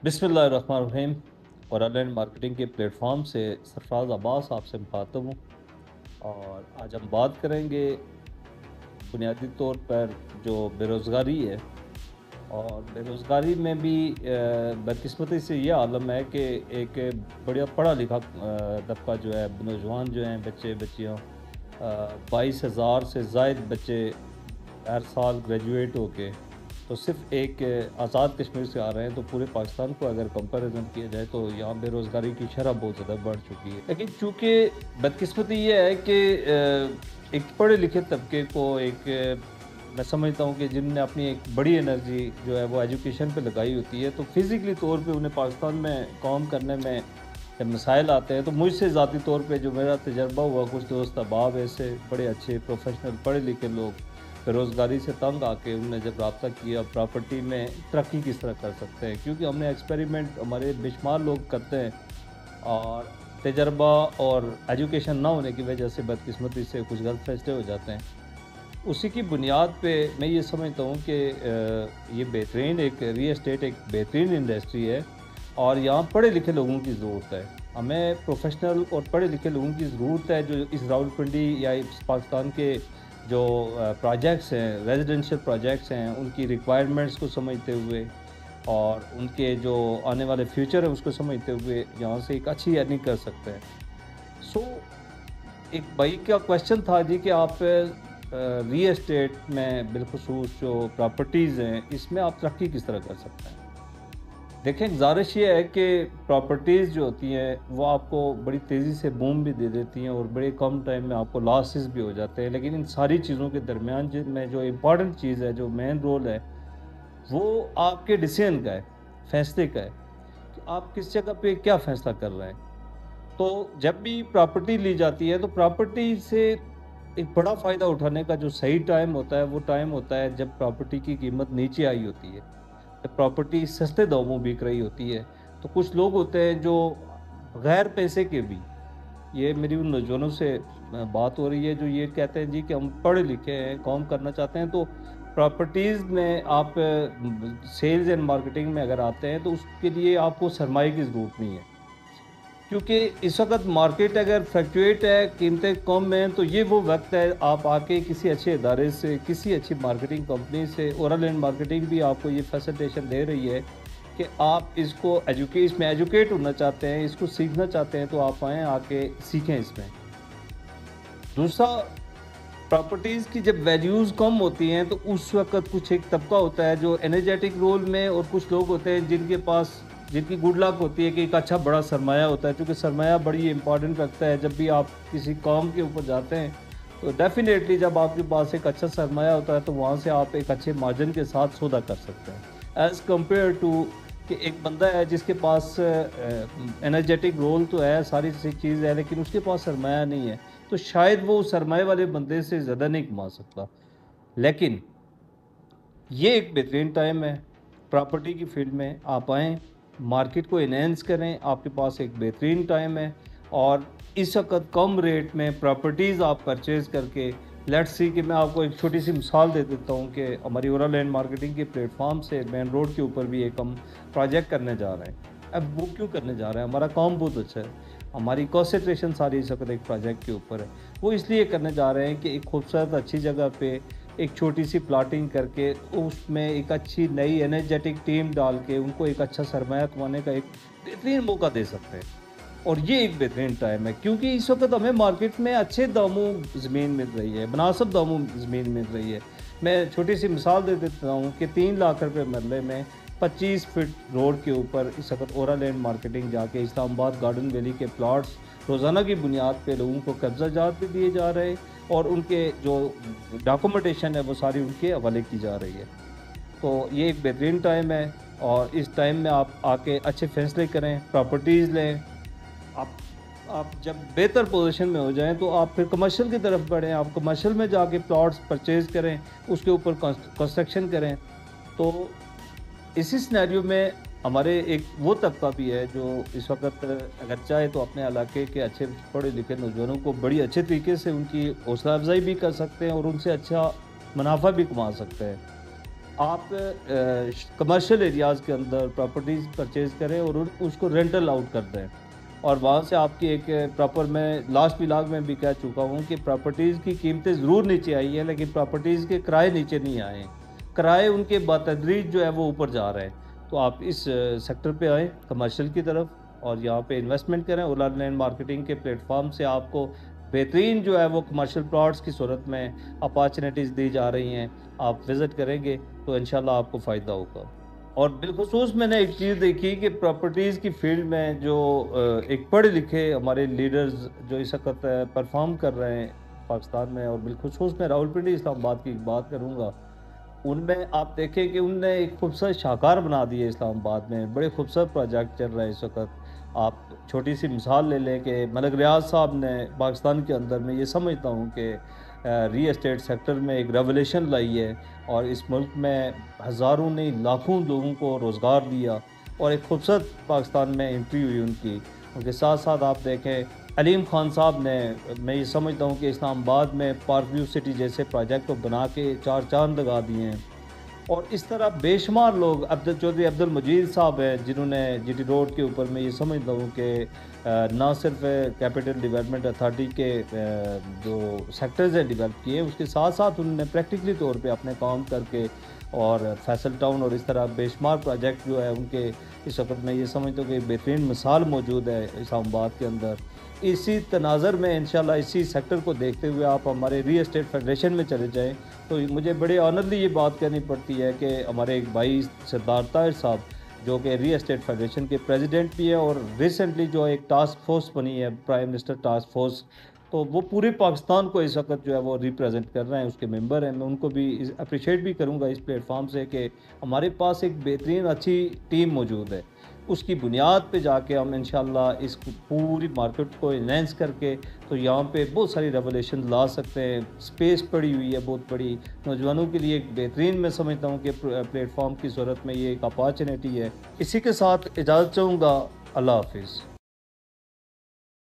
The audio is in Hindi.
बिस्मिल्लाहिर्रहमानिर्रहीम। और ऑनलाइन मार्केटिंग के प्लेटफॉर्म से सरफराज अब्बास आपसे मुखातब हूँ। और आज हम बात करेंगे बुनियादी तौर पर जो बेरोज़गारी है। और बेरोज़गारी में भी बदकिस्मती से ये आलम है कि एक बढ़िया पढ़ा लिखा तबका जो है, नौजवान जो हैं, बच्चे बच्चियाँ, 22,000 से ज़ायद बच्चे हर साल ग्रेजुएट होके तो सिर्फ़ एक आज़ाद कश्मीर से आ रहे हैं। तो पूरे पाकिस्तान को अगर कंपैरिज़न किया जाए तो यहाँ बेरोज़गारी की शरह बहुत ज़्यादा बढ़ चुकी है। लेकिन चूँकि बदकिस्मती ये है कि एक पढ़े लिखे तबके को मैं समझता हूँ कि जिनने अपनी एक बड़ी एनर्जी जो है वो एजुकेशन पे लगाई होती है, तो फ़िज़िकली तौर पे उन्हें पाकिस्तान में काम करने में जब मसाइल आते हैं, तो मुझसे ज़ाती तौर पे जो मेरा तजर्बा हुआ, कुछ दोस्त अहबाब ऐसे बड़े अच्छे प्रोफेशनल पढ़े लिखे लोग बेरोज़गारी से तंग आके उन्होंने जब रब्ता किया प्रॉपर्टी में तरक्की किस तरह कर सकते हैं, क्योंकि हमने एक्सपेरिमेंट हमारे बेशुमार लोग करते हैं। और तजर्बा और एजुकेशन ना होने की वजह से बदकिस्मती से कुछ गलत फैसले हो जाते हैं। उसी की बुनियाद पे मैं ये समझता हूँ कि ये बेहतरीन एक रियल एस्टेट एक बेहतरीन इंडस्ट्री है और यहाँ पढ़े लिखे लोगों की ज़रूरत है। हमें प्रोफेशनल और पढ़े लिखे लोगों की ज़रूरत है जो इस रावलपिंडी या इस पाकिस्तान के जो प्रोजेक्ट्स हैं, रेजिडेंशियल प्रोजेक्ट्स हैं, उनकी रिक्वायरमेंट्स को समझते हुए और उनके जो आने वाले फ्यूचर है उसको समझते हुए यहाँ से एक अच्छी अर्निंग कर सकते हैं। सो एक भाई का क्वेश्चन था जी कि आप रियल एस्टेट में बिलखुसूस जो प्रॉपर्टीज़ हैं, इसमें आप तरक्की किस तरह कर सकते हैं? देखें, गुज़ारिश ये है कि प्रॉपर्टीज़ जो होती हैं, वो आपको बड़ी तेज़ी से बूम भी दे देती हैं और बड़े कम टाइम में आपको लॉसेस भी हो जाते हैं। लेकिन इन सारी चीज़ों के दरमियान जिनमें जो इम्पोर्टेंट चीज़ है, जो मेन रोल है, वो आपके डिसीजन का है, फ़ैसले का है कि आप किस जगह पे क्या फ़ैसला कर रहे हैं। तो जब भी प्रॉपर्टी ली जाती है तो प्रॉपर्टी से एक बड़ा फ़ायदा उठाने का जो सही टाइम होता है वो टाइम होता है जब प्रॉपर्टी की कीमत नीचे आई होती है, जब प्रॉपर्टी सस्ते दामों बिक रही होती है। तो कुछ लोग होते हैं जो बगैर पैसे के भी, ये मेरी उन नौजवानों से बात हो रही है जो ये कहते हैं जी कि हम पढ़े लिखे हैं, काम करना चाहते हैं। तो प्रॉपर्टीज़ में आप सेल्स एंड मार्केटिंग में अगर आते हैं तो उसके लिए आपको सरमाए की ज़रूरत नहीं है, क्योंकि इस वक़्त मार्केट अगर फ्लक्चुएट है, कीमतें कम हैं, तो ये वो वक़्त है आप आके किसी अच्छे इदारे से, किसी अच्छी मार्केटिंग कंपनी से, ओरल एंड मार्केटिंग भी आपको ये फैसिलिटेशन दे रही है कि आप इसको इसमें एजुकेट होना चाहते हैं, इसको सीखना चाहते हैं, तो आप आएँ, आके सीखें इसमें। दूसरा, प्रॉपर्टीज़ की जब वैल्यूज़ कम होती हैं, तो उस वक़्त कुछ एक तबका होता है जो एनर्जेटिक रोल में, और कुछ लोग होते हैं जिनकी गुड लक होती है कि एक अच्छा बड़ा सरमाया होता है, क्योंकि सरमाया बड़ी इंपॉर्टेंट रखता है। जब भी आप किसी काम के ऊपर जाते हैं, तो डेफ़िनेटली जब आपके पास एक अच्छा सरमाया होता है, तो वहाँ से आप एक अच्छे मार्जिन के साथ सौदा कर सकते हैं। एज़ कम्पेयर टू कि एक बंदा है जिसके पास एनर्जेटिक रोल तो है, सारी सी चीज़ है, लेकिन उसके पास सरमाया नहीं है, तो शायद वो उस सरमाए वाले बंदे से ज़्यादा नहीं कमा सकता। लेकिन ये एक बेहतरीन टाइम है, प्रॉपर्टी की फ़ील्ड में आप आएँ, मार्केट को एनहांस करें, आपके पास एक बेहतरीन टाइम है। और इस वक़्त कम रेट में प्रॉपर्टीज़ आप परचेज़ करके, लेट्स सी कि मैं आपको एक छोटी-सी मिसाल दे देता हूँ कि हमारी ओरल एंड मार्केटिंग के प्लेटफ़ॉर्म से मेन रोड के ऊपर भी एक हम प्रोजेक्ट करने जा रहे हैं। अब वो क्यों करने जा रहे हैं? हमारा काम बहुत अच्छा है, हमारी कंसंट्रेशन सारी इस वक़्त एक प्रोजेक्ट के ऊपर है। वो इसलिए करने जा रहे हैं कि एक खूबसूरत अच्छी जगह पे एक छोटी-सी प्लॉटिंग करके उसमें एक अच्छी नई एनर्जेटिक टीम डाल के उनको एक अच्छा सरमाया कमाने का एक बेहतरीन मौका दे सकते हैं। और ये एक बेहतरीन टाइम है, क्योंकि इस वक़्त हमें मार्केट में अच्छे दामों ज़मीन मिल रही है, मुनासिब दामों ज़मीन मिल रही है। मैं छोटी-सी मिसाल दे देता हूँ कि 3 लाख रुपए मरले में 25 फीट रोड के ऊपर इस वक़्त ओरा लैंड मार्केटिंग जाके इस्लामाबाद गार्डन वैली के प्लॉट्स रोज़ाना की बुनियाद पे लोगों को कब्ज़ा-जात भी दिए जा रहे हैं और उनके जो डॉक्यूमेंटेशन है वो सारी उनके हवाले की जा रही है। तो ये एक बेहतरीन टाइम है और इस टाइम में आप आके अच्छे फ़ैसले करें, प्रॉपर्टीज़ लें। आप आप जब बेहतर पोज़ीशन में हो जाएँ तो आप फिर कमर्शियल की तरफ बढ़ें, आप कमर्शियल में जाके प्लॉट्स परचेज़ करें, उसके ऊपर कंस्ट्रक्शन करें। तो इसी सिनेरियो में हमारे एक वो तबका भी है जो इस वक़्त अगर चाहे तो अपने इलाके के अच्छे पढ़े-लिखे नौजवानों को बड़ी अच्छे तरीके से उनकी हौसला अफ़ज़ाई भी कर सकते हैं और उनसे अच्छा मुनाफ़ा भी कमा सकते हैं। आप कमर्शियल एरियाज़ के अंदर प्रॉपर्टीज़ परचेज़ करें और उसको रेंटल आउट कर दें, और वहाँ से आपकी एक प्रॉपर, मैं लास्ट व्लॉग में भी कह चुका हूँ कि प्रॉपर्टीज़ की कीमतें ज़रूर नीचे आई हैं, लेकिन प्रॉपर्टीज़ के किराए नीचे नहीं आए हैं। किराए उनके बतदरीज जो है वो ऊपर जा रहे हैं। तो आप इस सेक्टर पे आएँ कमर्शियल की तरफ, और यहाँ पे इन्वेस्टमेंट करें। ओला लैंड मार्केटिंग के प्लेटफ़ॉर्म से आपको बेहतरीन जो है वो कमर्शियल प्लॉट्स की सूरत में अपॉर्चुनिटीज़ दी जा रही हैं। आप विज़िट करेंगे तो इंशाल्लाह आपको फ़ायदा होगा। और बिलख़ुसूस मैंने एक चीज़ देखी कि प्रॉपर्टीज़ की फ़ील्ड में जो एक पढ़े लिखे हमारे लीडर्स जो इस वक़्त परफ़ॉर्म कर रहे हैं पाकिस्तान में, और बिलख़ुसूस मैं रावलपिंडी इस्लामाबाद की बात करूँगा। उनमें आप देखें कि उनने एक खूबसूरत शाहकार बना दी है इस्लामाबाद में, बड़े खूबसूरत प्रोजेक्ट चल रहे हैं इस वक़्त। आप छोटी-सी मिसाल ले लें कि मलिक रियाज़ साहब ने पाकिस्तान के अंदर, मैं ये समझता हूँ कि रियल एस्टेट सेक्टर में एक रेवोल्यूशन लाई है, और इस मुल्क में हज़ारों नहीं लाखों लोगों को रोज़गार दिया, और एक खूबसूरत पाकिस्तान में एंट्री हुई उनकी। उनके साथ-साथ आप देखें अलीम ख़ान साहब ने, मैं ये समझता हूँ कि इस्लामाबाद में पार्क व्यू सिटी जैसे प्रोजेक्ट को बना के चार चाँद लगा दिए हैं। और इस तरह बेशुमार लोग, अब्दुल चौधरी अब्दुल मजीद साहब हैं जिन्होंने जीटी रोड के ऊपर, मैं ये समझता हूँ कि ना सिर्फ कैपिटल डेवलपमेंट अथॉरिटी के जो सेक्टर्स हैं डेवलप किए, उसके साथ साथ उन्होंने प्रैक्टिकली तौर पे अपने काम करके, और फैसल टाउन और इस तरह बेशुमार प्रोजेक्ट जो है उनके, इस वक्त मैं ये समझता हूँ कि बेहतरीन मिसाल मौजूद है इस्लामाबाद के अंदर। इसी तनाज़र में इंशाल्लाह इसी सेक्टर को देखते हुए आप हमारे रियल एस्टेट फेडरेशन में चले जाएँ, तो मुझे बड़े ऑनरली ये बात कहनी पड़ती है कि हमारे एक भाई सरदार ताहिर साहब, जो कि रियल एस्टेट फेडरेशन के प्रेसिडेंट भी है, और रिसेंटली जो एक टास्क फोर्स बनी है, प्राइम मिनिस्टर टास्क फोर्स, तो वो पूरे पाकिस्तान को इस वक्त जो है वो रिप्रेजेंट कर रहे हैं, उसके मेंबर हैं। मैं उनको भी अप्रिशिएट भी करूँगा इस प्लेटफॉर्म से कि हमारे पास एक बेहतरीन अच्छी टीम मौजूद है। उसकी बुनियाद पे जाके हम इंशाल्लाह इस पूरी मार्केट को एनहांस करके, तो यहाँ पे बहुत सारी रेवोल्यूशन ला सकते हैं। स्पेस पड़ी हुई है बहुत बड़ी, नौजवानों के लिए एक बेहतरीन, मैं समझता हूँ कि प्लेटफॉर्म की सूरत में ये एक अपॉर्चुनिटी है। इसी के साथ इजाज़त चाहूँगा। अल्लाह हाफिज़।